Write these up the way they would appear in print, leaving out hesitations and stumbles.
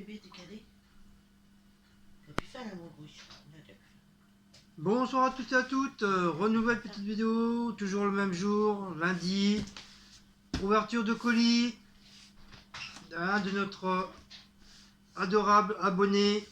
bébé, t'es calé? T'as pu faire l'amour rouge. Bonsoir à toutes et à toutes, renouvelle petite vidéo, toujours le même jour, lundi, ouverture de colis d'un de notre adorable abonné.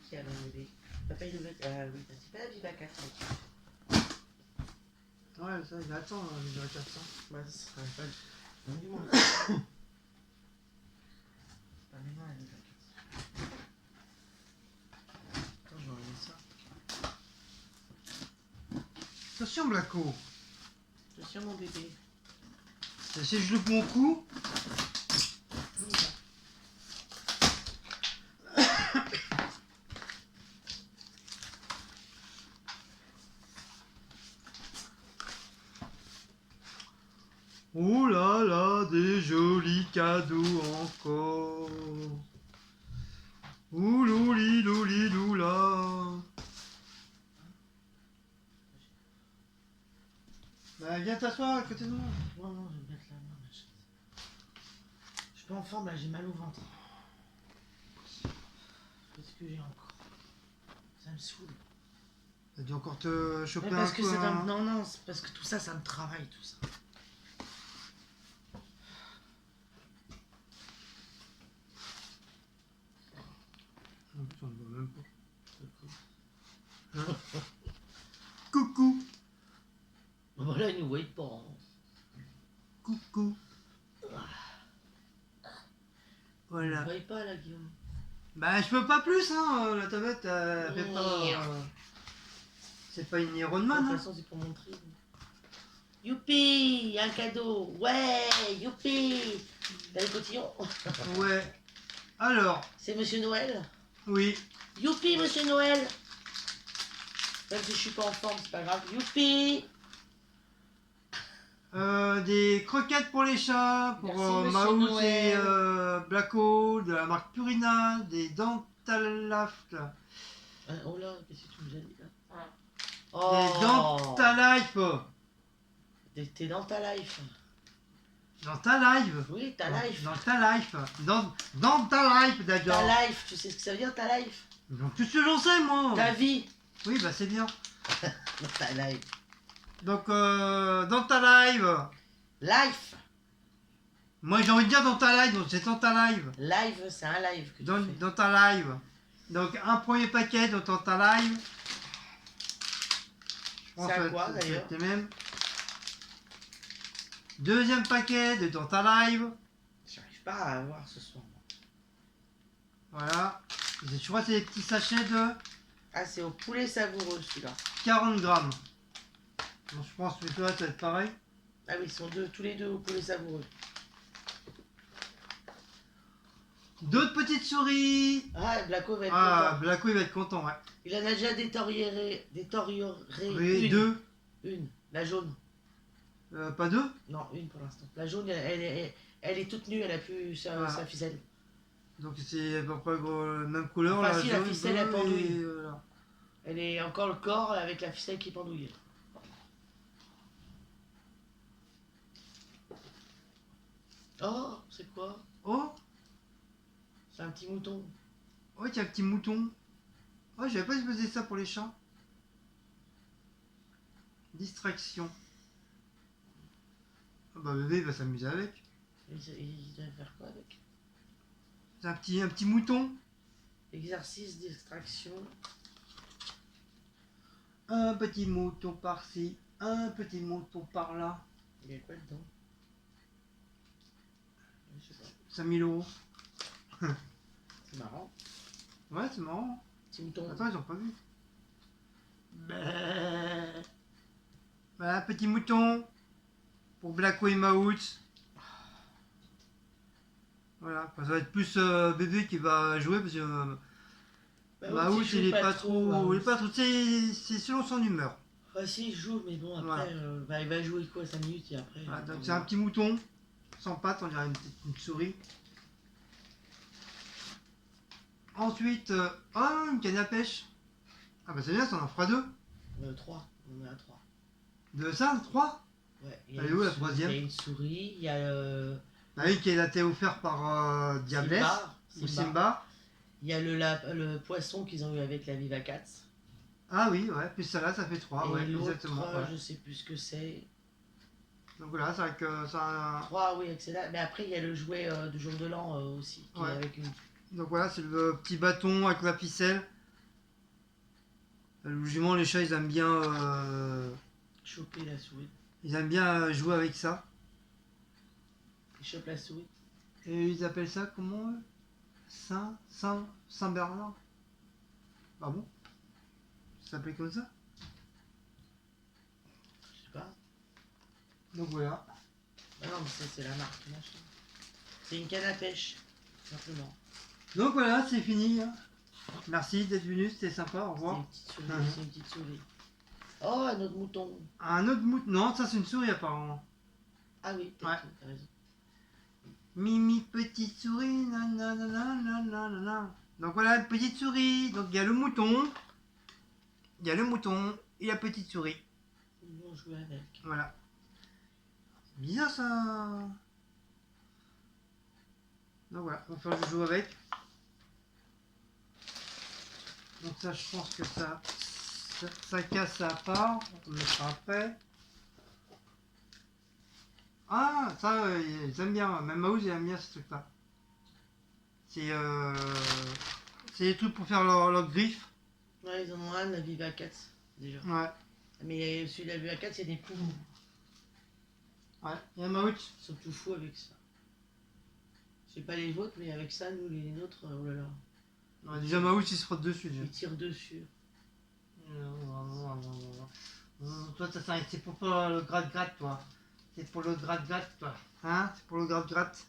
Qui a le bébé? Papa il nous met. Oui, c'est pas la Viva 4. Ouais, ça il attend, il a 400. Bah, ce sera pas du monde. Pas maintenant la Viva 4. Attends, je vais enlever ça. Attention Blacko, Je suis mon bébé. si je loupe mon coup, oh là là, des jolis cadeaux encore. Ouh louli louli loula. Bah viens t'asseoir à côté de moi. Non, non, je vais mettre la main dans la chaise. Je suis pas en forme là, j'ai mal au ventre. Qu'est-ce que j'ai encore? Ça me saoule. T'as dû encore te choper Mais parce un que peu ça un... non, non, c'est parce que tout ça, ça me travaille, tout ça. En plus on ne voit même pas. Coucou. Voilà, ils nous voient pas. Hein. Coucou. Ils Voilà. nous voient pas là, Guillaume. Bah je peux pas plus hein, la tablette elle fait pas... c'est pas une Iron De Man toute hein. façon, c'est pour montrer. Youpi, un cadeau. Ouais, youpi. T'as les cotillons? Ouais. Alors, C'est Monsieur Noël. oui. Youpi, Monsieur Noël. Même si je suis pas en forme, c'est pas grave. Youpi. Des croquettes pour les chats, pour Merci, Monsieur Maous et Noël. Blacko, de la marque Purina, des Dentalaft, Oh là, qu'est-ce que tu nous as dit là? des Dentalife, T'es dans ta life. dans ta live. Oui, ta life. Dans ta life. Dans ta life d'ailleurs. Ta life, tu sais ce que ça veut dire ta life? Donc tout ce que j'en sais moi. Ta vie. Oui bah c'est bien. Ta life. Donc dans ta live. Life. Moi j'ai envie de dire dans ta live, donc c'est dans ta live. Live, c'est un live que tu fais. Dans ta live. Donc un premier paquet dans ta live. C'est à quoi d'ailleurs? Même. Deuxième paquet de dans ta live. J'arrive pas à voir ce soir. Voilà. Je crois que c'est des petits sachets de Ah, c'est au poulet savoureux celui-là. 40 grammes. Donc, je pense que toi ça va être pareil. Ah oui, ils sont tous les deux au poulet savoureux. D'autres petites souris. Ah, Blacko va être Ah, content. Blacko il va être content, ouais. Il en a déjà détérioré Oui, une. deux. Une, la jaune. Pas deux. Non, une pour l'instant. La jaune, elle est toute nue, elle a plus sa ficelle. Donc c'est à peu près la même couleur. Enfin, la si, la jaune, ficelle, bleu elle pendouille. et, voilà. Elle est encore le corps avec la ficelle qui pendouille. Oh, c'est quoi? Oh, C'est un petit mouton. oh, il y a un petit mouton. Oh, j'avais pas supposé ça pour les chats. Distraction. Ah bah bébé il va s'amuser avec. Il doit faire quoi avec? C'est un petit mouton. Exercice d'extraction. Un petit mouton par-ci, un petit mouton par-là. Il y a quoi dedans? Je sais pas. 5000 €. C'est marrant. Ouais, c'est marrant. Petit mouton. Attends, ils ont pas vu. Voilà, petit mouton. Pour Blacko et Maouts. Voilà, ça va être plus bébé qui va jouer parce que Maouts il est pas trop. Il est pas trop. C'est selon son humeur. Ah si, il joue, mais bon, après, Voilà. il va jouer quoi, 5 minutes et après... Voilà, donc c'est un petit mouton, sans pattes, on dirait une souris. Ensuite, une canne à pêche. Ah bah c'est bien, ça en fera 2. 3, on est à 3. De ça, 3. Ouais, Elle est où, la troisième? Il y a une souris, il y a Une qui a été offerte par Diablesse ou Simba. Il y a le poisson qu'ils ont eu avec la Viva Cats. Ah oui, ouais, plus ça là, ça fait 3, Et ouais, l'autre, exactement. Ouais. je sais plus ce que c'est. Donc voilà, c'est vrai que ça... 3, oui, excellent. Mais après, il y a le jouet du jour de l'an aussi, qui est avec une... Donc voilà, c'est le petit bâton avec la ficelle. Logiquement, les chats, ils aiment bien... Choper la souris. Ils aiment bien jouer avec ça. Ils chopent la souris. Et ils appellent ça comment eux? Saint-Bernard. Ah bon? Ça s'appelle comme ça? Je sais pas. Donc voilà. Ah non, mais c'est la marque, machin. C'est une canne à pêche, simplement. Donc voilà, c'est fini. Merci d'être venu, c'était sympa, au revoir. C'est une petite souris. Oh, un autre mouton. Un autre mouton. Non, ça c'est une souris apparemment. Ah oui, Ouais. t'as raison. Mimi petite souris, nanana. Donc voilà, une petite souris. Donc il y a le mouton. Il y a le mouton et la petite souris. Ils vont jouer avec. Voilà. C'est bizarre ça. Donc voilà, on va faire le jeu avec. Donc ça, je pense que ça casse à part. On le mettra après. Ah, ça, ils aiment bien. Même Mouse, il aime bien ce truc-là. C'est des trucs pour faire leur griffe. Ouais, ils en ont un, la Viva Cats, déjà. Ouais. Mais celui de la Viva Cats, c'est des poumons. Ouais, il y a Maouch. Ils sont tout fous avec ça. Je sais pas les vôtres, mais avec ça, nous, les nôtres, oh là là. Ouais, déjà Maouch, il se frotte dessus. Déjà. Ils tirent dessus. Toi, c'est pour le gratte-gratte, toi. C'est pour le gratte-gratte, toi. Hein? C'est pour le gratte-gratte.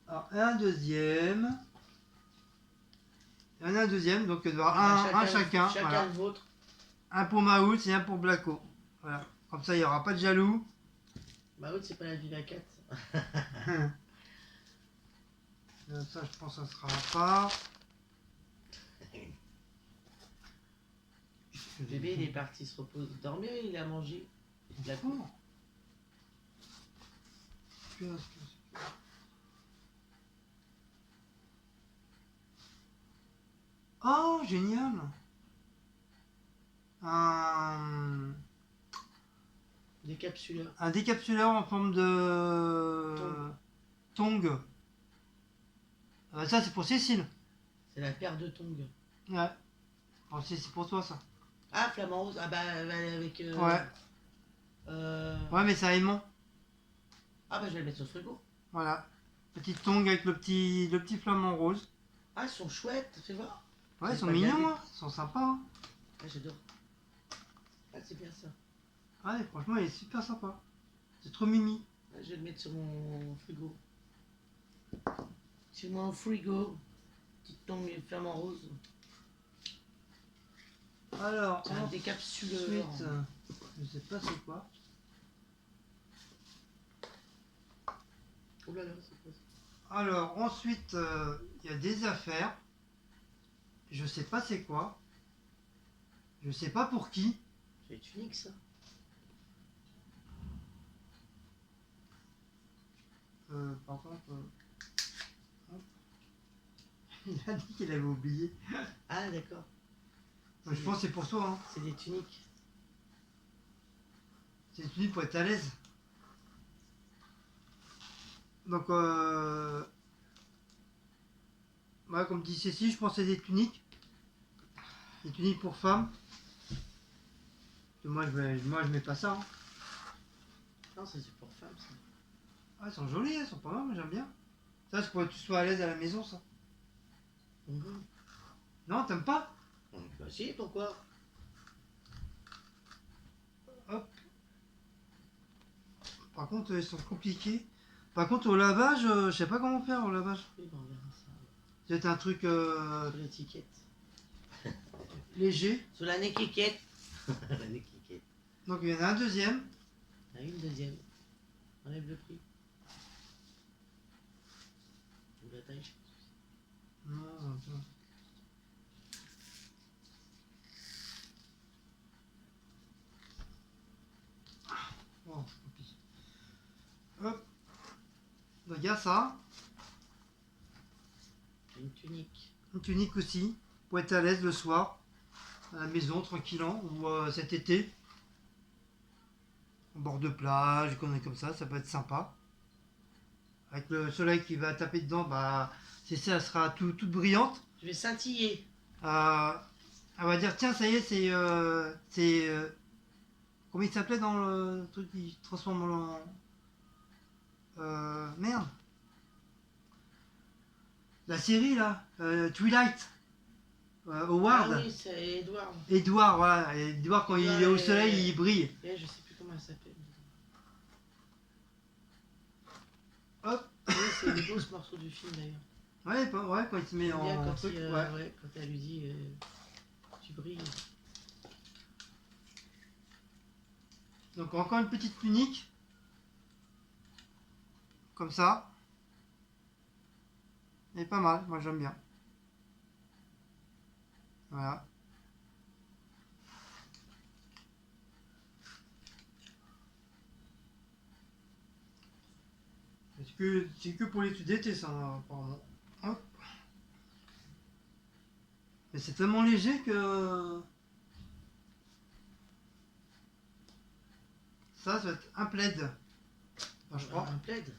Alors, un deuxième. Il y en a un deuxième, donc il doit avoir un chacun. Chacun Voilà. le vôtre. Un pour Maouch et un pour Blacko. Voilà. Comme ça, il n'y aura pas de jaloux. Bah oui, c'est pas la Viva Cats. Ça, je pense que ça sera à part. Le bébé, il est parti se reposer, dormir, il a mangé. Blacko. Oh, génial! Un Décapsuleur. décapsuleur en forme de tongue. Ça, c'est pour Cécile. C'est la paire de tongs. Ouais. Alors, c'est pour toi, ça. Ah, flamant rose. Ah bah, avec... Ouais. Ouais, mais ça aimant. Ah bah, je vais le mettre sur le frigo. Voilà. Petite tongue avec le petit flamant rose. Ah, ils sont chouettes, fais voir. Ouais, J'ai ils sont pas mignons, regardé. hein. Ils sont sympas. Hein. Ah, j'adore. Ah, c'est bien ça. Ouais, franchement, il est super sympa. C'est trop mimi. Ah, je vais le mettre sur mon frigo. Sur mon frigo. Petite tongue flamant rose. Alors, C'est un décapsuleur. ensuite, je sais pas c'est quoi. Oh là là, c'est quoi ça? Alors, ensuite, il y a des affaires. Je sais pas c'est quoi. Je sais pas pour qui. C'est unique ça. Par contre, hop. Il a dit qu'il avait oublié. Ah, d'accord. Je pense que c'est pour toi. Hein. C'est des tuniques. C'est des tuniques pour être à l'aise. Donc, ouais, comme dit Cécile, je pense que c'est des tuniques. Des tuniques pour femmes. Moi, je mets pas ça. Hein. Non, ça c'est pour femmes ça. Ah, elles sont jolies, elles sont pas mal, moi j'aime bien. Ça, c'est pour que tu sois à l'aise à la maison, ça. Non, t'aimes pas? Bah si, pourquoi? Hop. Par contre, ils sont compliqués. Par contre, au lavage, je sais pas comment faire au lavage. Oui, bah on verra ça. C'est un truc Sur l'étiquette. léger. Sur la néquiquette. La néquiquette. Donc, il y en a un deuxième. Il y en a une deuxième. Enlève le prix. Ou la taille, je sais Non, attends. Oh, copie. Hop. Donc il y a ça. Une tunique. Une tunique aussi. Pour être à l'aise le soir. À la maison, tranquillement. Ou cet été. Au bord de plage, conneries comme ça peut être sympa. Avec le soleil qui va taper dedans, bah, c'est ça, elle sera toute brillante. Je vais scintiller. Elle va dire, tiens, ça y est, comment il s'appelait dans le truc qui se transforme en... merde. La série, là, Twilight. Howard. Ah oui, c'est Edward. Edouard, voilà. Edouard, quand il est au soleil, il brille. Et je sais plus comment elle s'appelle. Hop. Oui, c'est beau ce morceau du film d'ailleurs. Ouais, quand il se met J'aime bien en quand, truc. ouais, quand elle lui dit tu brilles. Donc encore une petite tunique. Comme ça. Elle est pas mal, moi j'aime bien. Voilà. C'est que pour l'étude d'été ça, apparemment. Hop. Mais c'est tellement léger que... Ça va être un plaid. Enfin, je crois. Un plaid.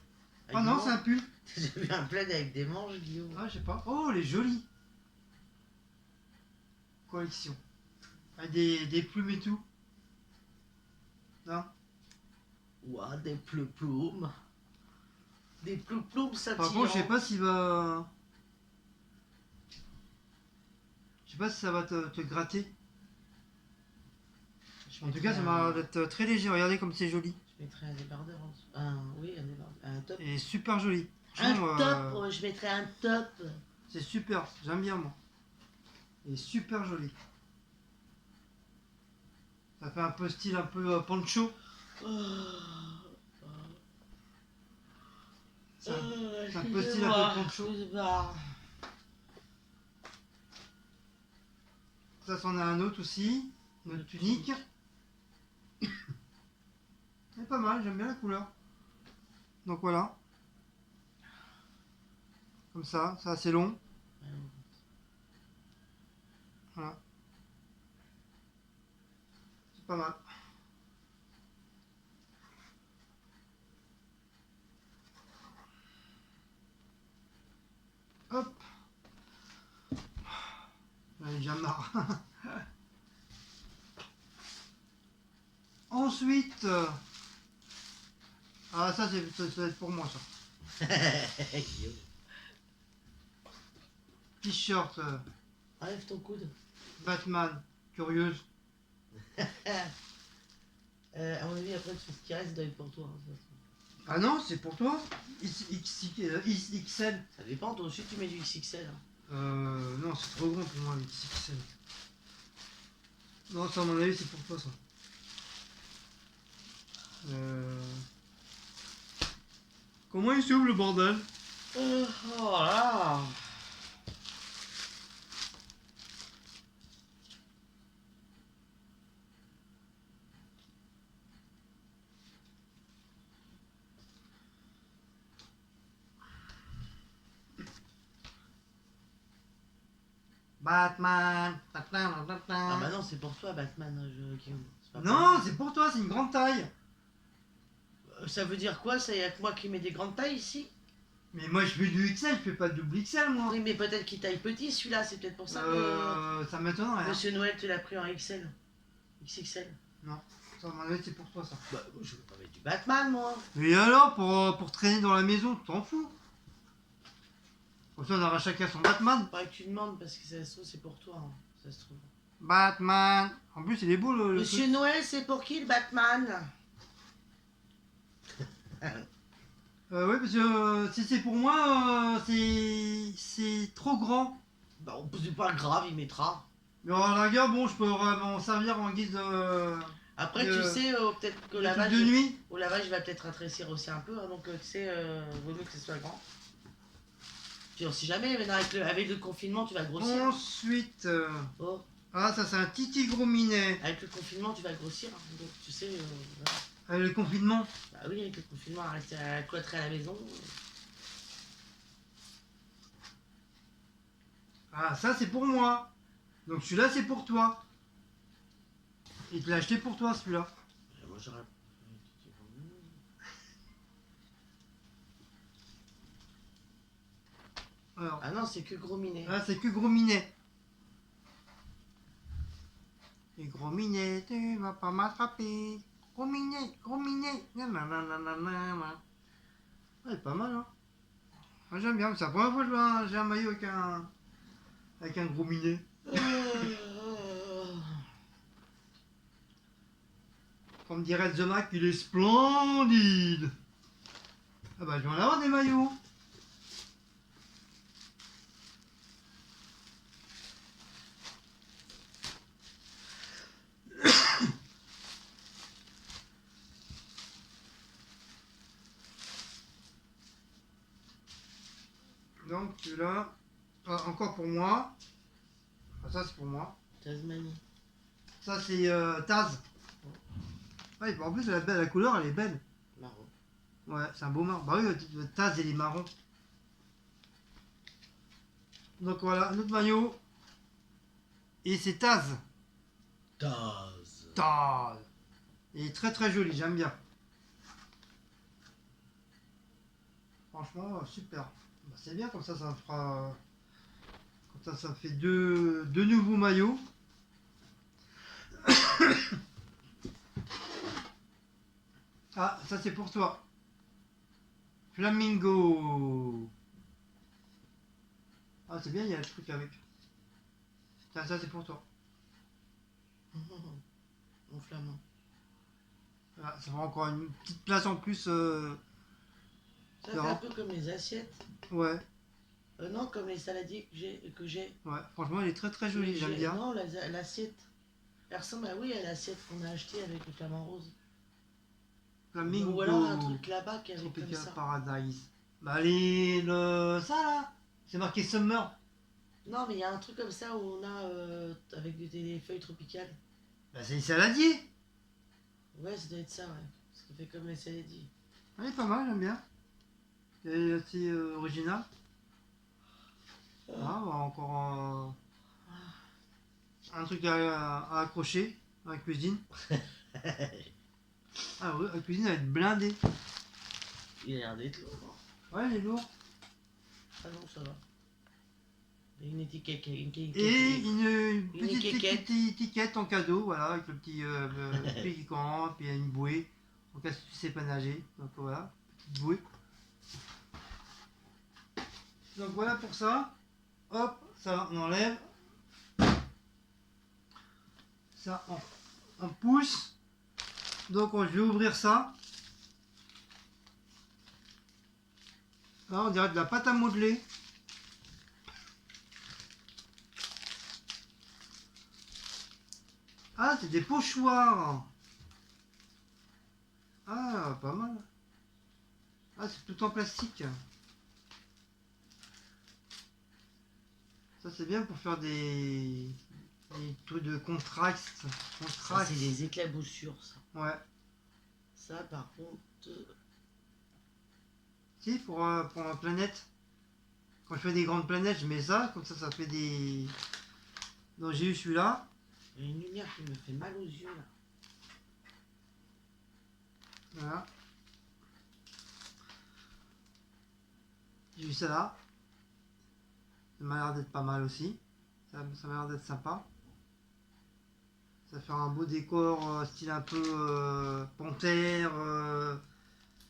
Ah non, c'est un pull. J'ai vu un plaid avec des manches, Guillaume. Ah, je sais pas. Oh, elle est jolie. Collection. Avec des plumes et tout. Non. Ouah, des plouploumes. Des plouploumes scintillants. Par contre, je sais pas s'il va... Je sais pas si ça va te gratter. En tout cas, ça m'a l'air d'être très léger. Regardez comme c'est joli. Je mettrais un débardeur en dessous. Oui, un débardeur. Un top. Et super joli. Un top, je mettrais un top. C'est super, j'aime bien moi. Et super joli. Ça fait un peu style un peu poncho. C'est un peu style un peu poncho. Ça, c'en a un autre aussi. Une autre tunique. C'est pas mal, j'aime bien la couleur. Donc voilà. Comme ça, c'est assez long. Voilà. C'est pas mal. Hop. J'en ai déjà marre. Ensuite... Ah ça, ça va être pour moi ça. T-shirt Enlève ton coude. Batman, curieuse. À mon avis, après, tout ce qui reste doit être pour toi. Hein, Ah non, c'est pour toi. XXL. ça dépend, toi aussi tu mets du XXL. Hein. Non, c'est trop grand pour moi, le XXL. Non, ça, à mon avis, c'est pour toi, ça. Comment il s'ouvre le bordel? Oh là. Batman. Ah bah non, c'est pour toi, Batman, Guillaume. Non, c'est pour toi, c'est une grande taille. Ça veut dire quoi? Ça y a que moi qui mets des grandes tailles ici? Mais moi, je fais du XL, je fais pas de double XL, moi. Oui, mais peut-être qu'il taille petit celui-là, c'est peut-être pour ça que Ça m'étonnerait. Monsieur Noël te l'a pris en XL. XXL. Non, ça, à mon avis, c'est pour toi, ça. Bah, je veux pas mettre du Batman, moi. Et alors, pour traîner dans la maison, tu t'en fous. Comme ça, on aura chacun son Batman. Faudrait que tu demandes parce que ça se trouve, c'est pour toi, hein, ça se trouve. Batman. En plus, il est beau le Monsieur truc. Noël, c'est pour qui le Batman? Ouais, parce que si c'est pour moi, c'est trop grand. Bah, c'est pas grave, il mettra. Mais à la rigueur, bon, je peux m'en servir en guise de... Après, de- tu sais, peut-être que de la truc vache. de nuit. Au lavage, il va peut-être rétrécir aussi un peu, hein, donc tu sais, vaut mieux que ce soit grand. Puis on sait jamais, maintenant avec le confinement, tu vas grossir. Ensuite, Oh, ah, ça c'est un titi gros minet. avec le confinement, tu vas grossir. Hein. Donc, tu sais, voilà. Avec le confinement. Bah oui, avec le confinement, à rester à cloîtrer à la maison. Ah, ça c'est pour moi. Donc celui-là c'est pour toi. Il te l'a acheté pour toi celui-là. Moi, j'aurais. Alors, Ah non, c'est que gros minet. là c'est que gros minet. Et gros minet, tu vas pas m'attraper. Gros minet, gros minet. Nananananana. Ouais, pas mal hein. Moi j'aime bien, c'est la première fois que j'ai un maillot avec un gros minet. Comme dirait The Mac, il est splendide. Ah bah je vais en avoir des maillots. Donc celui-là, ah, encore pour moi. Ah, ça c'est pour moi. Tasmanie. Ça c'est Taz. Ouais, en plus la couleur elle est belle. Marron. Ouais, c'est un beau marron. Bah oui, le Taz il est marron. Donc voilà, un autre maillot. Et c'est Taz. Taz. Taz. Il est très très joli, j'aime bien. Franchement, super. Bah, c'est bien, comme ça fera. Comme ça fait deux nouveaux maillots. Ah, ça c'est pour toi. Flamingo. Ah, c'est bien, il y a le truc avec. Tiens, ça c'est pour toi. Mon flamand. Voilà, ça fera encore une petite place en plus. Ça fait un peu comme les assiettes. Ouais, Non, comme les saladiers que j'ai. ouais. Franchement, il est très très joli, j'aime bien. Non, l'assiette. Elle ressemble à, oui, à l'assiette qu'on a achetée avec le flamant rose. Flamingo. Ou alors un truc là-bas qui avait comme Tropical ça. Paradise. Bah, ça là. C'est marqué Summer. Non, mais il y a un truc comme ça où on a avec des feuilles tropicales. Bah, c'est les saladiers. Ouais, ça doit être ça, ouais. Ça fait comme les saladiers. Elle est pas mal, j'aime bien. Elle est assez originale. Ah, bah, encore un truc à accrocher à la cuisine. Ah ouais, la cuisine elle va être blindée. Il a l'air d'être lourd. Ouais, elle est lourde. Ah non, ça va. Et une étiquette. Et une Une petite étiquette. étiquette en cadeau, voilà, avec le petit piquant, puis il y a une bouée, en cas si tu sais pas nager. Donc voilà, petite bouée. Donc voilà pour ça. Hop, ça on enlève. Ça on pousse. Donc je vais ouvrir ça. Là on dirait de la pâte à modeler. Ah, c'est des pochoirs. Ah, pas mal. Ah, c'est tout en plastique. Ça, c'est bien pour faire des trucs de contraste. Ça, c'est des éclaboussures, ça. Ouais. Ça, par contre. Si, pour la planète. Quand je fais des grandes planètes, je mets ça. Comme ça fait des... Donc, j'ai eu celui-là. Il y a une lumière qui me fait mal aux yeux, là. Voilà. J'ai eu ça là. Ça m'a l'air d'être pas mal aussi. Ça m'a l'air d'être sympa. Ça fait un beau décor style un peu panthère,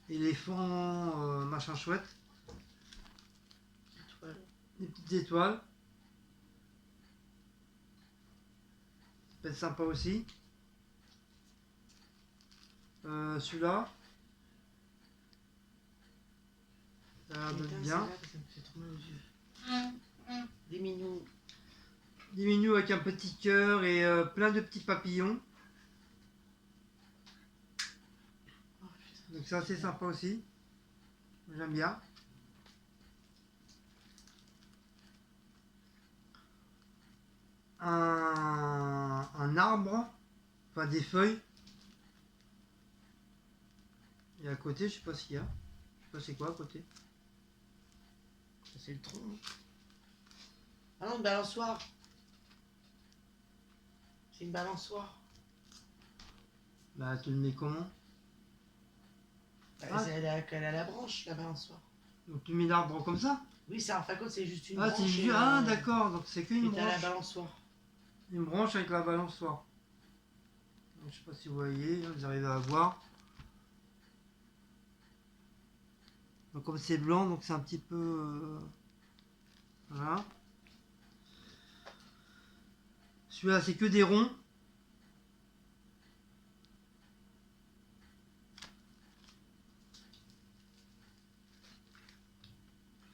éléphant, machin chouette. Étoile. Des petites étoiles. Ça peut être sympa aussi. Celui-là. Ça a l'air d'être bien. Ça me fait trop mal aux yeux. Des mignons. Des menus avec un petit cœur et plein de petits papillons. Oh, putain. Donc c'est assez sympa aussi. J'aime bien. un arbre, enfin des feuilles. Et à côté, je sais pas ce qu'il y a. Je sais pas c'est quoi à côté. Ça, c'est le tronc. Ah non, une balançoire. C'est une balançoire. Bah, tu le mets comment? Bah, Ah. elle a la branche, la balançoire. Donc tu mets l'arbre comme ça? Oui, c'est un fagot, c'est juste une Ah, branche. c'est Et, juste. Ah, d'accord, donc c'est qu'une et t'as la branche. balançoire. Une branche avec la balançoire. Donc, je sais pas si vous voyez, vous arrivez à voir. Donc comme c'est blanc, donc c'est un petit peu... voilà. Celui-là, c'est que des ronds.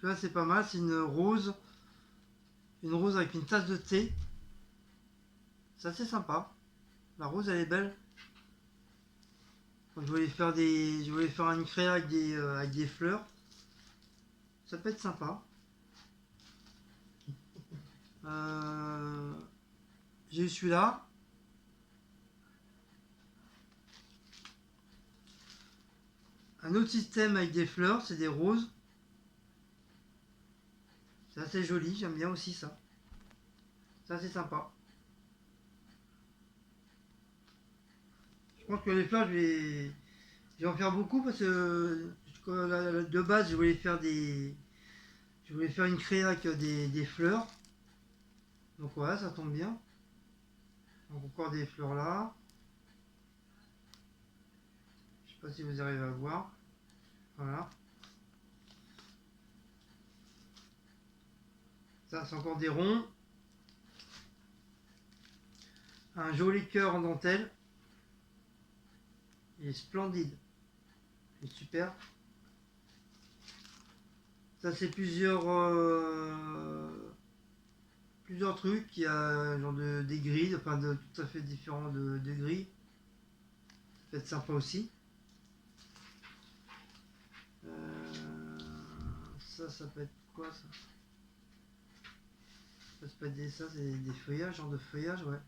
Celui-là, c'est pas mal, c'est une rose. Une rose avec une tasse de thé. C'est assez sympa. La rose, elle est belle. Donc, je voulais faire une créa avec des fleurs. Ça peut être sympa. J'ai eu celui-là. Un autre système avec des fleurs, c'est des roses. C'est assez joli, j'aime bien aussi ça. Ça, c'est sympa. Je pense que les fleurs, je vais en faire beaucoup parce que de base, je voulais faire une créa avec des fleurs. Donc voilà, ça tombe bien. Donc encore des fleurs là. Je sais pas si vous arrivez à voir. Voilà. Ça, c'est encore des ronds. Un joli cœur en dentelle. Il est splendide. Il est super. Ça, c'est plusieurs trucs. Il y a genre des grilles, enfin tout à fait différents de grilles. Ça peut être sympa aussi. Ça peut être quoi ça? Ça peut être ça, c'est des feuillages, genre de feuillage, ouais.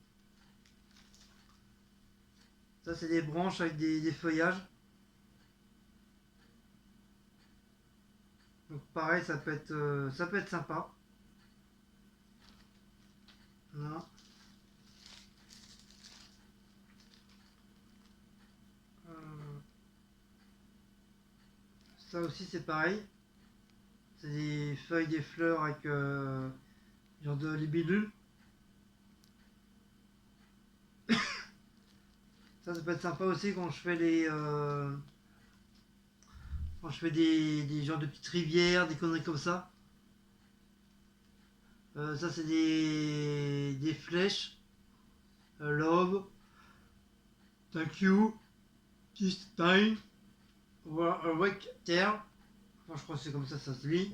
Ça, c'est des branches avec des feuillages. Donc pareil, ça peut être sympa. Voilà. Ça aussi, c'est pareil. C'est des feuilles, des fleurs avec genre de libellule. Ça peut être sympa aussi quand je fais quand je fais des genres de petites rivières, des conneries comme ça. Ça, c'est des flèches. Love. Thank you. This time. Wake there. Enfin, je crois que c'est comme ça se lit.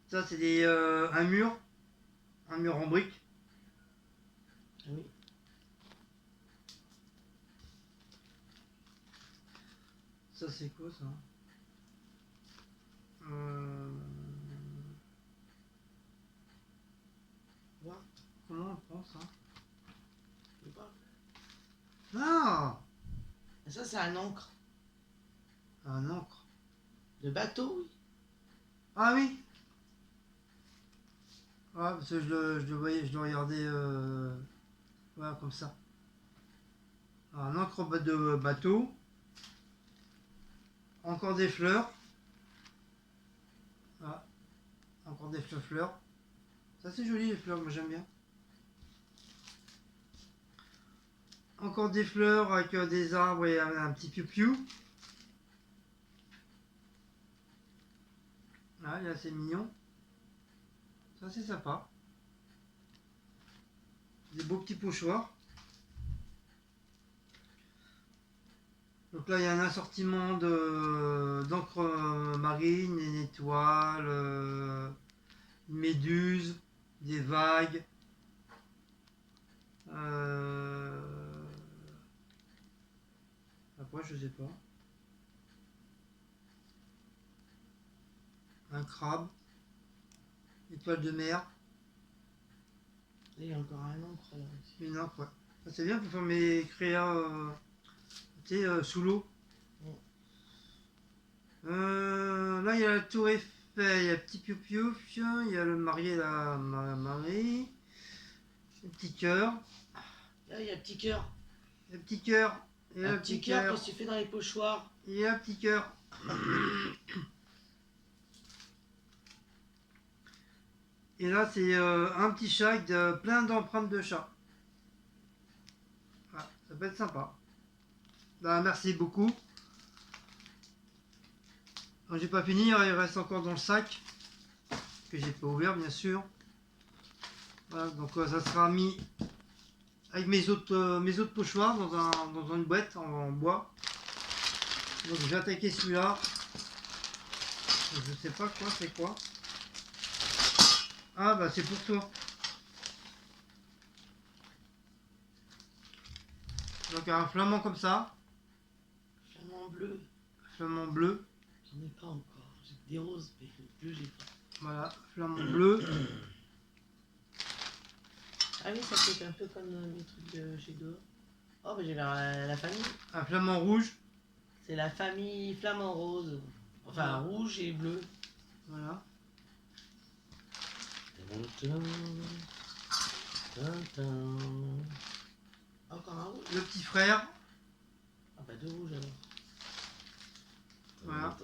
Ça, c'est un mur. Un mur en briques. Oui. Ça, c'est quoi ça? Quoi? Comment on prend ça? Je sais pas. Ah! Et ça, c'est un encre. Un encre. De bateau, oui. Ah oui! Ouais, parce que je le voyais, je le regardais voilà, comme ça. Alors, un encre de bateau. Encore des fleurs. Voilà. Encore des fleurs. Ça, c'est joli les fleurs, moi j'aime bien. Encore des fleurs avec des arbres et un petit piou-piou. Ah, là, c'est mignon. Ça, c'est sympa. Des beaux petits pochoirs. Donc là, il y a un assortiment d'encre marine, une étoile, une méduse, des vagues. Après, je sais pas. un crabe, étoile de mer, Et il y a encore un encre là aussi. une encre, ouais. Ça, c'est bien pour faire mes créas tu sais, sous l'eau. Là, il y a la tour Eiffel, il y a Petit Piou Piou, il y a le marié, la Marie, le petit cœur, Là, il y a petit cœur. le petit cœur, et Un le petit petit cœur, cœur, qu'est-ce que tu fais dans les pochoirs? et un petit cœur. Et là, c'est un petit chat avec plein d'empreintes de chat. Voilà, ça peut être sympa. Bah, merci beaucoup. Alors, j'ai pas fini, il reste encore dans le sac, que j'ai pas ouvert bien sûr. Voilà, donc ça sera mis avec mes autres pochoirs dans une boîte en bois. Donc je vais attaquer celui-là. Je sais pas quoi, c'est quoi. Ah bah c'est pour toi. Donc un flamand comme ça, Flamand bleu. flamand bleu, J'en ai pas encore. J'ai que des roses, mais le bleu, j'ai pas. voilà, flamand bleu, Ah oui, ça fait un peu comme les trucs de chez dehors. Oh, bah j'ai la famille. un flamand rouge, C'est la famille flamand rose. Enfin, rouge et bleu. voilà, Encore un rouge. le petit frère, Ah bah deux rouges alors. voilà,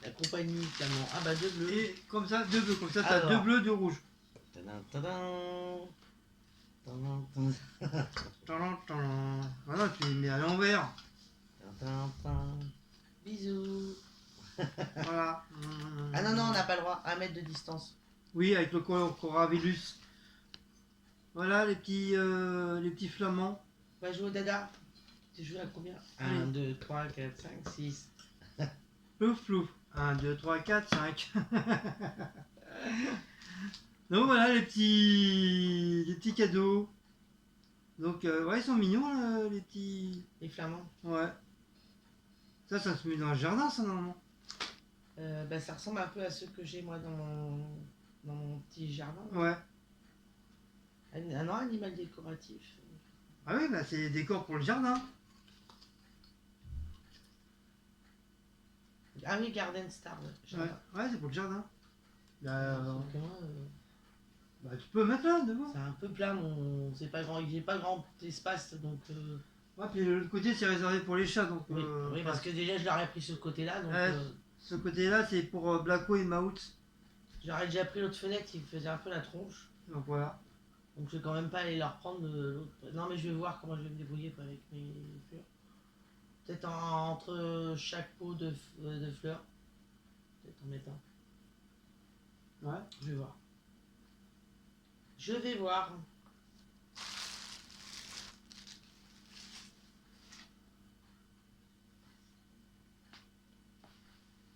La compagnie flamand. Ah bah deux bleus. et comme ça, deux bleus, comme ça t'as Alors. deux bleus, deux rouges. Voilà, tu les mets à l'envers, Bisous. voilà. Ah non, non, on n'a pas le droit. 1 mètre de distance. Oui, avec le Coravillus. Voilà les petits flamands. On va jouer au dada. Tu joues à combien? 1, 2, 3, 4, 5, 6. Plouf plouf. 1, 2, 3, 4, 5. Donc voilà les petits cadeaux. Donc ouais, ils sont mignons là, les petits. Les flamands. Ouais. Ça se met dans le jardin, ça normalement. Bah, ça ressemble un peu à ceux que j'ai moi dans mon petit jardin. Ouais. Un animal décoratif. Ah oui, bah c'est des décors pour le jardin. Ah oui, Garden Star. Ouais, Ouais, ouais, c'est pour le jardin. Sauf que moi, Bah tu peux mettre là devant. c'est un peu plat, c'est pas grand, j'ai pas grand espace, donc. Ouais, puis l'autre côté c'est réservé pour les chats, donc. Oui, oui, parce que déjà je l'aurais pris ce côté-là, donc Ce côté-là c'est pour Blacko et Maout. j'aurais déjà pris l'autre fenêtre, il me faisait un peu la tronche, Donc voilà. donc je vais quand même pas aller leur prendre l'autre. Non, mais je vais voir comment je vais me débrouiller avec mes fleurs. Peut-être entre chaque pot de fleurs, peut-être en mettre un. Ouais. Je vais voir. Je vais voir.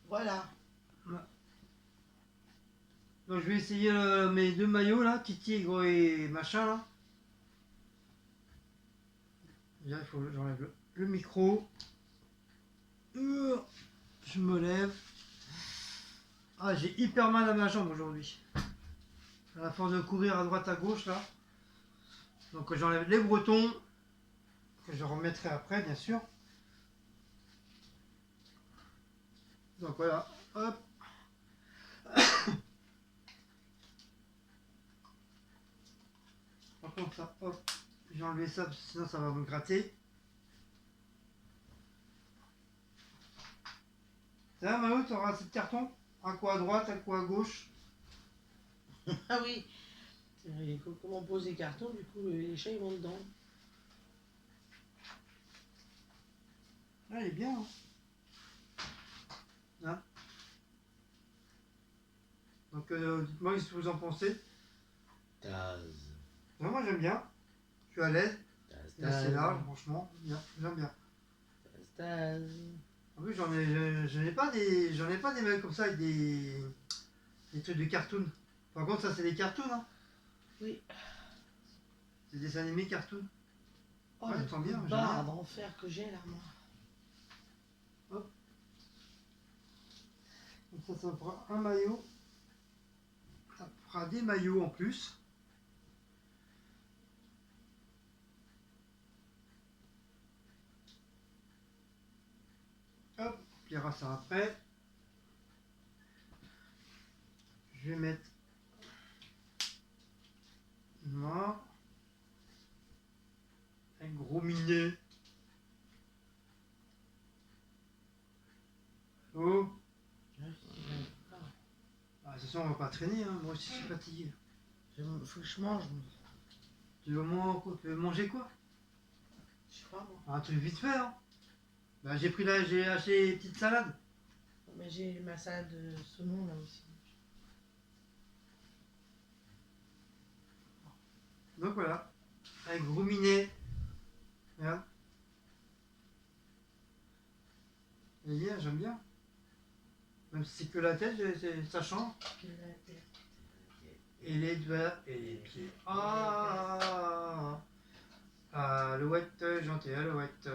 Voilà. Donc je vais essayer mes deux maillots là, petit tigre et machin là. Déjà il faut que j'enlève le micro. Je me lève. Ah j'ai hyper mal à ma jambe aujourd'hui. À la force de courir à droite à gauche là. Donc j'enlève les bretons. Que je remettrai après bien sûr. Donc voilà. Hop. Comme ça, hop, j'ai enlevé ça parce que sinon ça va me gratter. Ça va Mao, tu auras assez de carton? Un coup à droite, un coup à gauche. Ah oui. Comment on pose les cartons, du coup les chats ils vont dedans. Ah, il est bien. Hein, donc dites-moi ce que vous en pensez. Non, moi j'aime bien. Je suis à l'aise. C'est assez large, franchement. Bien, j'aime bien. En plus, j'en ai pas des mails comme ça avec des trucs de cartoon. Par contre, ça c'est des cartoons, hein. Oui. C'est des animés cartoon. Oh, Ouais, le je sens bien, coup de j'aime barre bien. d'enfer que j'ai là, moi. Hop. Donc ça me fera un maillot. Ça me fera des maillots en plus. Hop, on pliera ça après. Je vais mettre moi un gros minet. Oh, ah, de toute façon on va pas traîner, hein. Moi aussi je suis fatigué. Faut que je mange. Tu veux manger quoi? Je sais pas moi. Un truc vite fait, hein. Bah, j'ai acheté une petite salade. Mais j'ai ma salade de saumon là aussi. Donc voilà, avec gros minet. Regarde. J'aime bien. Même si c'est que la tête, ça change. Et les doigts et les pieds. Ah, alouette, gentil, alouette.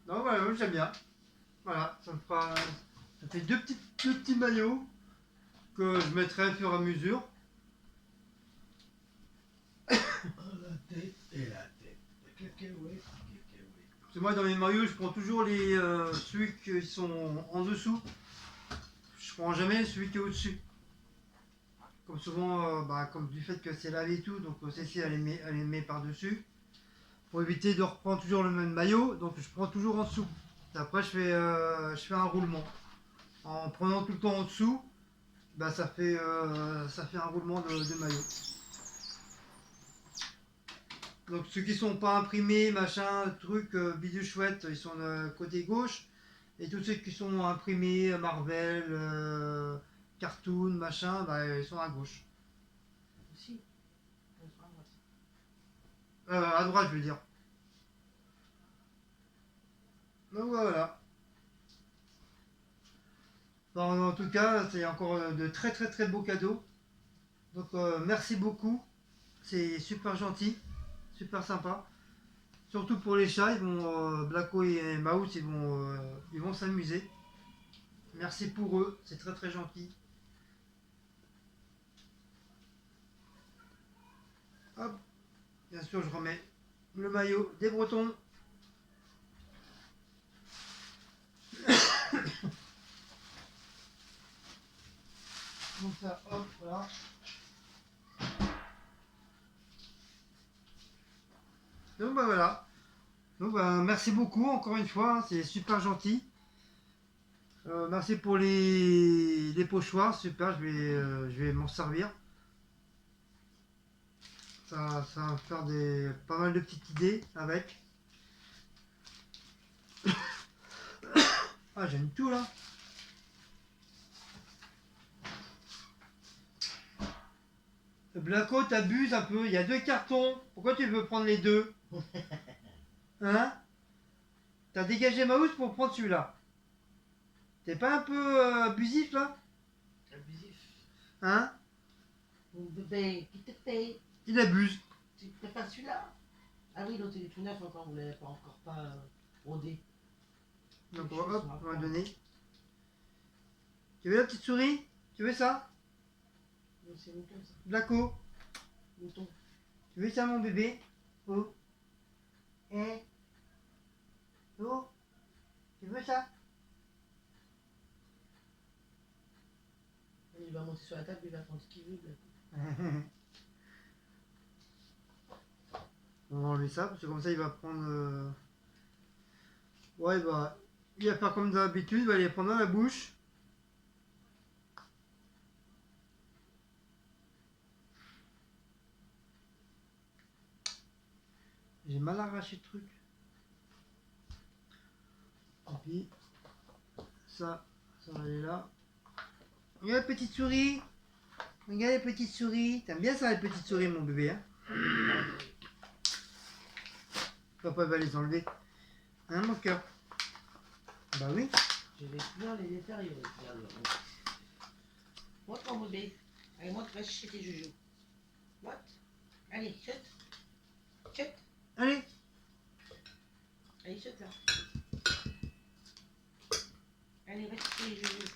Donc voilà, j'aime bien. Voilà, ça me fera. Ça fait deux petits maillots que je mettrai au fur et à mesure. La tête et la tête. Cacahuète, cacahuète. Parce que moi, dans mes maillots, je prends toujours ceux qui sont en dessous. Je prends jamais celui qui est au-dessus. Comme souvent, comme du fait que c'est lavé et tout, donc celle-ci elle les met par-dessus. Pour éviter de reprendre toujours le même maillot, donc je prends toujours en dessous. Et après je fais un roulement. En prenant tout le temps en dessous, ça fait un roulement de maillot. Donc ceux qui sont pas imprimés, machin, truc, bidule chouette, ils sont côté gauche. Et tous ceux qui sont imprimés, Marvel, cartoon, machin, ils sont à gauche. Aussi. À droite, je veux dire. Donc voilà. En tout cas, c'est encore de très beaux cadeaux. Donc merci beaucoup. C'est super gentil, super sympa. Surtout pour les chats, Blacko et Mouse, ils vont s'amuser. Merci pour eux, c'est très gentil. Hop, bien sûr, je remets le maillot des Bretons. Donc ça, hop, voilà. Donc voilà. Donc merci beaucoup encore une fois, hein, c'est super gentil. Merci pour les pochoirs, super, je vais m'en servir. Ça va me faire pas mal de petites idées avec. Ah, j'aime tout là. Blacko, t'abuses un peu, il y a 2 cartons. Pourquoi tu veux prendre les 2? Hein? T'as dégagé ma housse pour prendre celui-là. T'es pas un peu abusif là? Abusif. Hein? Mon bébé, qui te fait? Il abuse. Tu préfères celui-là? Ah oui, l'autre il est tout neuf encore, vous l'avez pas encore rodé. Donc hop, on va donner. Tu veux la petite souris? Tu veux ça? C'est mouton ça. Blacko, Mouton. tu veux ça mon bébé? Oh. Eh? Oh? Tu veux ça? Il va monter sur la table, il va prendre ce qu'il veut. Blacko. On va enlever ça parce que comme ça il va prendre. Ouais, il va faire comme d'habitude, il va les prendre dans la bouche. J'ai mal arraché le truc. Et puis ça va aller là. Regarde la petite souris. Regarde les petites souris. T'aimes bien ça les petites souris mon bébé, hein? Papa va les enlever. Hein mon cœur? Bah oui. Je vais pouvoir les détériorer. Montre mon bébé. Allez, montre, va chercher tes joujoux. Montre. Allez, chute. Chute. Allez. Allez, chute là. Allez, va chercher les joujoux.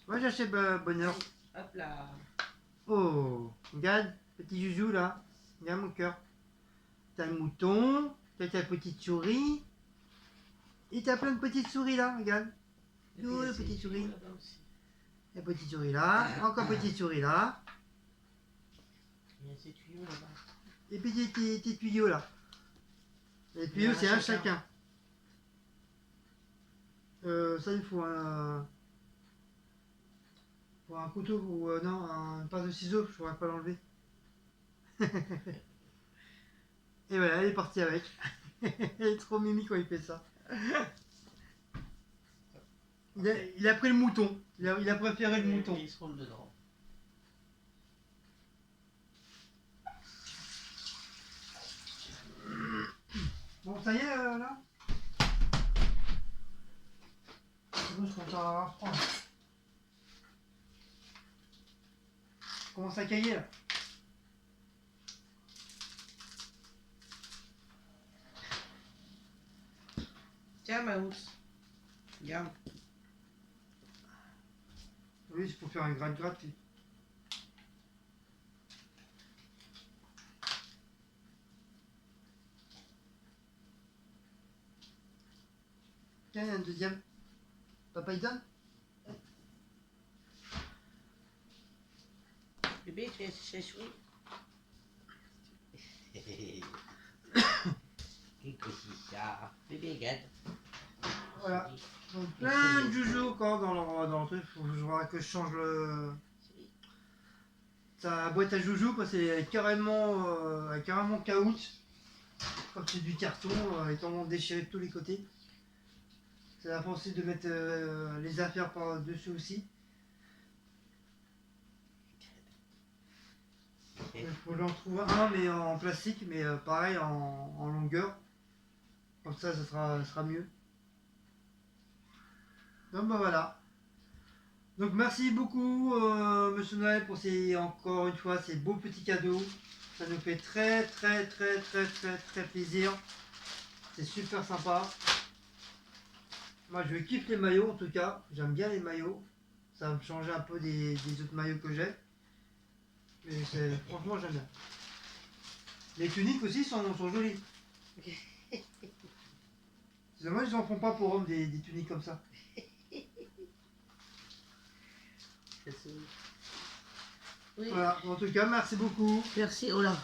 Moi j'achète bonheur. Hop là. Oh, regarde, petit joujou là. Regarde mon cœur. T'as le mouton, t'as ta petite souris. Et t'as plein de petites souris là, regarde. Oh, la petite souris. La petite souris là. Encore petite souris là. Il y a ces tuyaux là-bas. Et puis tes tuyaux là. Les tuyaux c'est un chacun. Ça il faut un couteau ou non, une paire de ciseaux, je pourrais pas l'enlever. Et voilà, elle est partie avec. Elle est trop mimi quand il fait ça. Il a pris le mouton. Il a préféré le mouton. Il se roule dedans. Bon, ça y est, là. C'est bon, je commence à avoir froid. Je commence à cailler, là. Tiens, Maous. Regarde. Oui, c'est pour faire un gratte-gratte. Tiens, il y a un deuxième. Papa, il donne? Bébé, tu es chez souris. Qu'est-ce que ça? Bébé, regarde. Voilà. Donc, plein de joujoux encore dans le truc. Faut que je change sa boîte à joujoux parce qu'elle est carrément caout. Comme c'est du carton, étant déchiré de tous les côtés. C'est la pensée de mettre les affaires par-dessus aussi. Il faut que j'en trouve un, mais en plastique, mais pareil en longueur. Comme ça sera mieux. Donc bah voilà. Donc merci beaucoup Monsieur Noël pour encore une fois ces beaux petits cadeaux. Ça nous fait très plaisir. C'est super sympa. Moi je kiffe les maillots en tout cas. J'aime bien les maillots. Ça va me changer un peu des autres maillots que j'ai. Mais franchement j'aime bien. Les tuniques aussi sont jolies. C'est dommage ils en font pas pour hommes des tuniques comme ça. Oui. Voilà, en tout cas, merci beaucoup. Merci, oh là,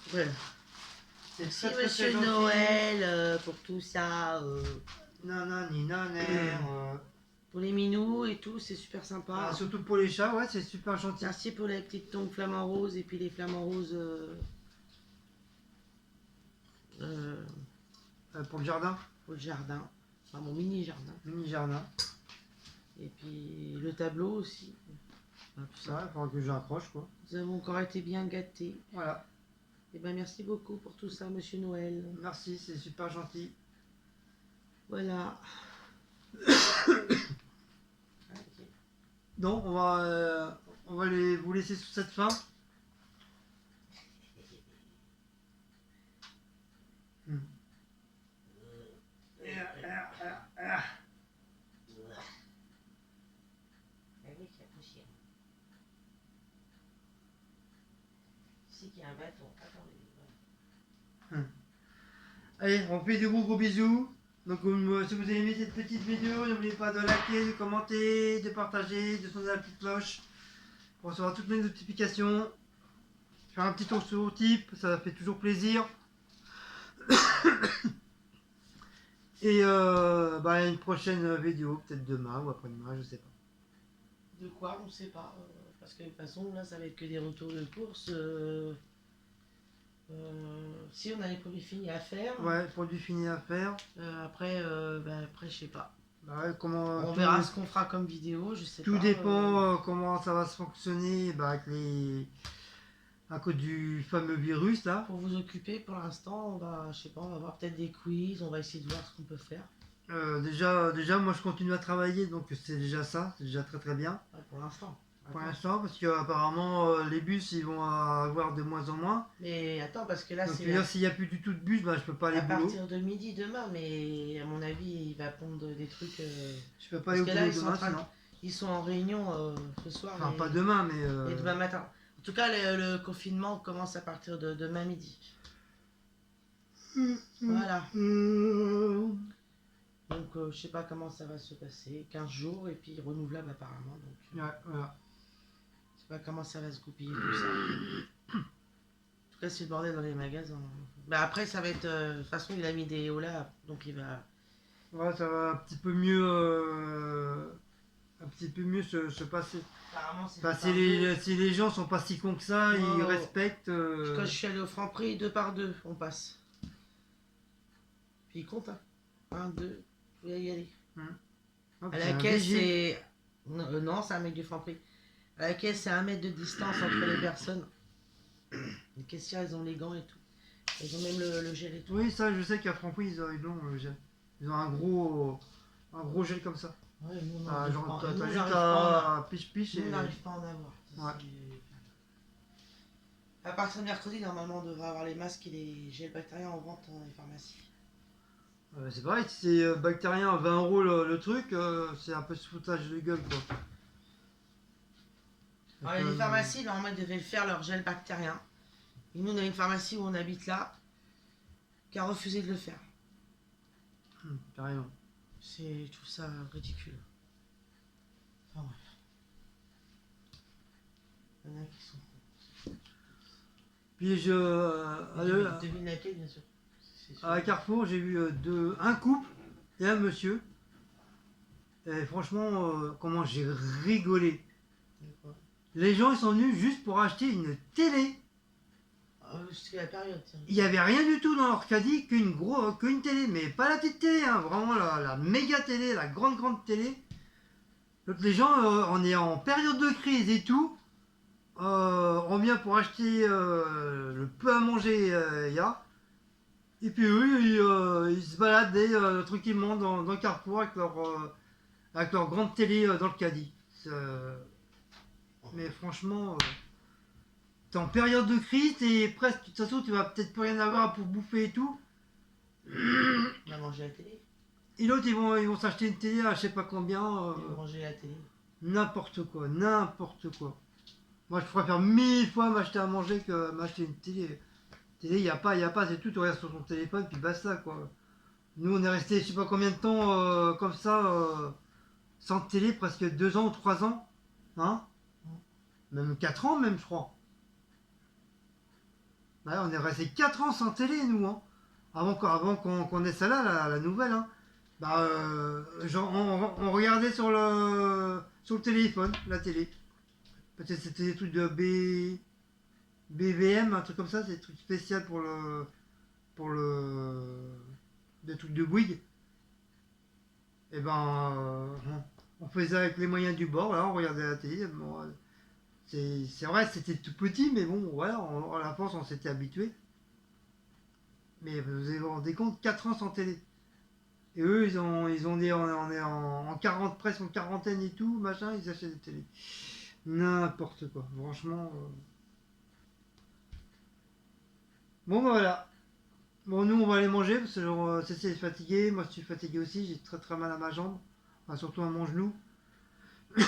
voilà. C'est Merci Monsieur Noël pour tout ça. Pour les minous et tout, c'est super sympa. Ah, surtout pour les chats, ouais, c'est super gentil. Merci pour les petites tongs flamants roses et puis les flamants roses Pour le jardin. pour le jardin. Enfin, mon mini jardin. Mini jardin. Et puis le tableau aussi. Enfin, tout ça. Ouais, il faudra que j'accroche quoi. Nous avons encore été bien gâtés. Voilà. Et ben merci beaucoup pour tout ça, Monsieur Noël. Merci, c'est super gentil. Voilà. Donc on va vous laisser sur cette fin. Qu'il y a un bâton. Allez, on fait des gros bisous. Donc si vous avez aimé cette petite vidéo, n'oubliez pas de liker, de commenter, de partager, de sonner la petite cloche pour recevoir toutes mes notifications. Faire un petit tour sur Utip, ça fait toujours plaisir. Et une prochaine vidéo, peut-être demain ou après-demain, je sais pas. De quoi, on sait pas. Parce que de toute façon, là, ça va être que des retours de course. Si on a les produits finis à faire. Ouais, produits finis à faire. Après, je sais pas. Bah ouais, on verra ce qu'on fera comme vidéo, je sais pas. Tout dépend comment ça va se fonctionner à cause du fameux virus là. Pour vous occuper, pour l'instant, on va voir peut-être des quiz, on va essayer de voir ce qu'on peut faire. Déjà, moi je continue à travailler, donc c'est déjà ça, c'est déjà très bien. Ouais, pour l'instant. Pour l'instant, parce qu'apparemment les bus ils vont avoir de moins en moins. Mais attends, parce que là donc, c'est. S'il n'y a plus du tout de bus, je peux pas aller au boulot. À partir de midi demain, mais à mon avis, il va pondre des trucs. Je peux pas aller au boulot demain sinon. Ils sont en réunion ce soir. Enfin, pas demain, mais... Et demain matin. En tout cas, le confinement commence à partir de demain midi. Voilà. Donc, je sais pas comment ça va se passer. 15 jours et puis renouvelable apparemment. Donc, Ouais, voilà. je sais pas comment ça va se goupiller tout ça. En tout cas, c'est le bordel dans les magasins. Bah, après, ça va être. De toute façon, il a mis des là, donc il va. Ouais, ça va un petit peu mieux... un petit peu mieux se passer. Apparemment, c'est Enfin, deux par deux. si les gens sont pas si cons que ça, ils Oh. respectent... Quand je suis allé au Franprix, 2 par 2, on passe. Puis il compte, hein. 1, 2, faut y aller. Hop, À c'est la un caisse, vigile. c'est. Non, c'est un mec du Franprix. À la caisse, c'est 1 mètre de distance entre les personnes. Les caissières, ils ont les gants et tout. Ils ont même le gel et tout. Oui, ça, je sais qu'à Franprix, ils ont le gel. Ils ont un gros gel comme ça. Ouais, nous, on Ah, n'arrive genre, pas. t'as Nous, on juste n'arrive pas à piche-piche nous, et... on n'arrive pas à en avoir. Ça, Ouais. à partir de mercredi, normalement, on devrait avoir les masques et les gels bactériens en vente dans les pharmacies. C'est pareil, si c'est bactérien à 20 € le truc, c'est un peu ce foutage de gueule, quoi. Alors, les pharmacies, normalement, ils devaient faire leur gel bactérien. Et nous, on a une pharmacie où on habite là qui a refusé de le faire. Carrément. Je trouve ça ridicule. Enfin bref. Il y en a qui sont cons. Puis Devine laquelle, bien sûr. à Carrefour, j'ai vu un couple et un monsieur. Et franchement, comment j'ai rigolé. Les gens, ils sont venus juste pour acheter une télé. C'est la période, tiens. Il n'y avait rien du tout dans leur caddie qu'une télé, mais pas la petite télé, hein, vraiment la méga télé, la grande télé. Donc les gens, on est en période de crise et tout, on vient pour acheter le peu à manger il y a. Et puis eux, ils se baladaient tranquillement dans Carrefour avec leur grande télé dans le caddie. Mais franchement, t'es en période de crise et presque, de toute façon, tu vas peut-être plus rien avoir pour bouffer et tout. On va manger la télé. Et l'autre, ils vont s'acheter une télé à je sais pas combien. Ils vont manger la télé. N'importe quoi, n'importe quoi. Moi, je préfère 1000 fois m'acheter à manger que m'acheter une télé. Télé, il n'y a pas, c'est tout, tu regardes sur ton téléphone, puis basta, quoi. Nous, on est resté je sais pas combien de temps comme ça, sans télé, presque 2 ans ou 3 ans. Hein? Même 4 ans, même, je crois. Ouais, on est resté 4 ans sans télé, nous, hein. Avant qu'on ait celle-là, la nouvelle, hein. Bah, genre, on regardait sur le téléphone, la télé. Peut-être c'était des trucs de BVM, un truc comme ça, c'est des trucs spéciaux pour des trucs de Bouygues. Et ben, on faisait avec les moyens du bord, là, on regardait la télé. Bon, c'est vrai, c'était tout petit, mais bon, voilà, à la force, on s'était habitué. Mais vous vous rendez compte, 4 ans sans télé. Et eux, on est en 40, presque en quarantaine et tout, machin, ils achètent des télés. N'importe quoi, franchement. Bon, bah voilà. Bon, nous, on va aller manger parce que Cécile est fatiguée. Moi, je suis fatigué aussi. J'ai très mal à ma jambe. Enfin, surtout à mon genou. Je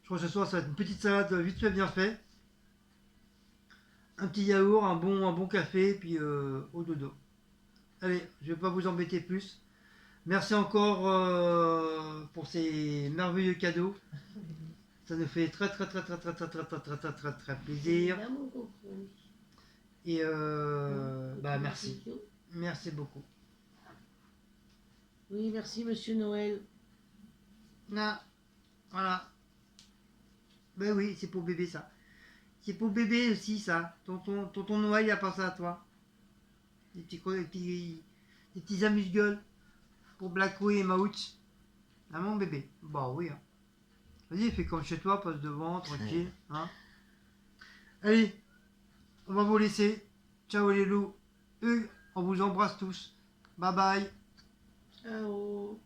crois que ce soir, ça va être une petite salade vite fait, bien fait. Un petit yaourt, un bon café, puis au dodo. Allez, je vais pas vous embêter plus. Merci encore pour ces merveilleux cadeaux. Ça nous fait très plaisir. Et bah merci. Merci beaucoup. Oui, merci Monsieur Noël. Non, voilà. Ben oui, c'est pour bébé ça. C'est pour bébé aussi ça. Tonton Noël, il a pensé à toi. Des petits amuse-gueules pour Blacko et Maouch. Ah mon bébé. Bah oui. Hein. Vas-y, fais comme chez toi, passe devant, tranquille. Hein. Allez, on va vous laisser. Ciao les loups. On vous embrasse tous. Bye bye. Ciao.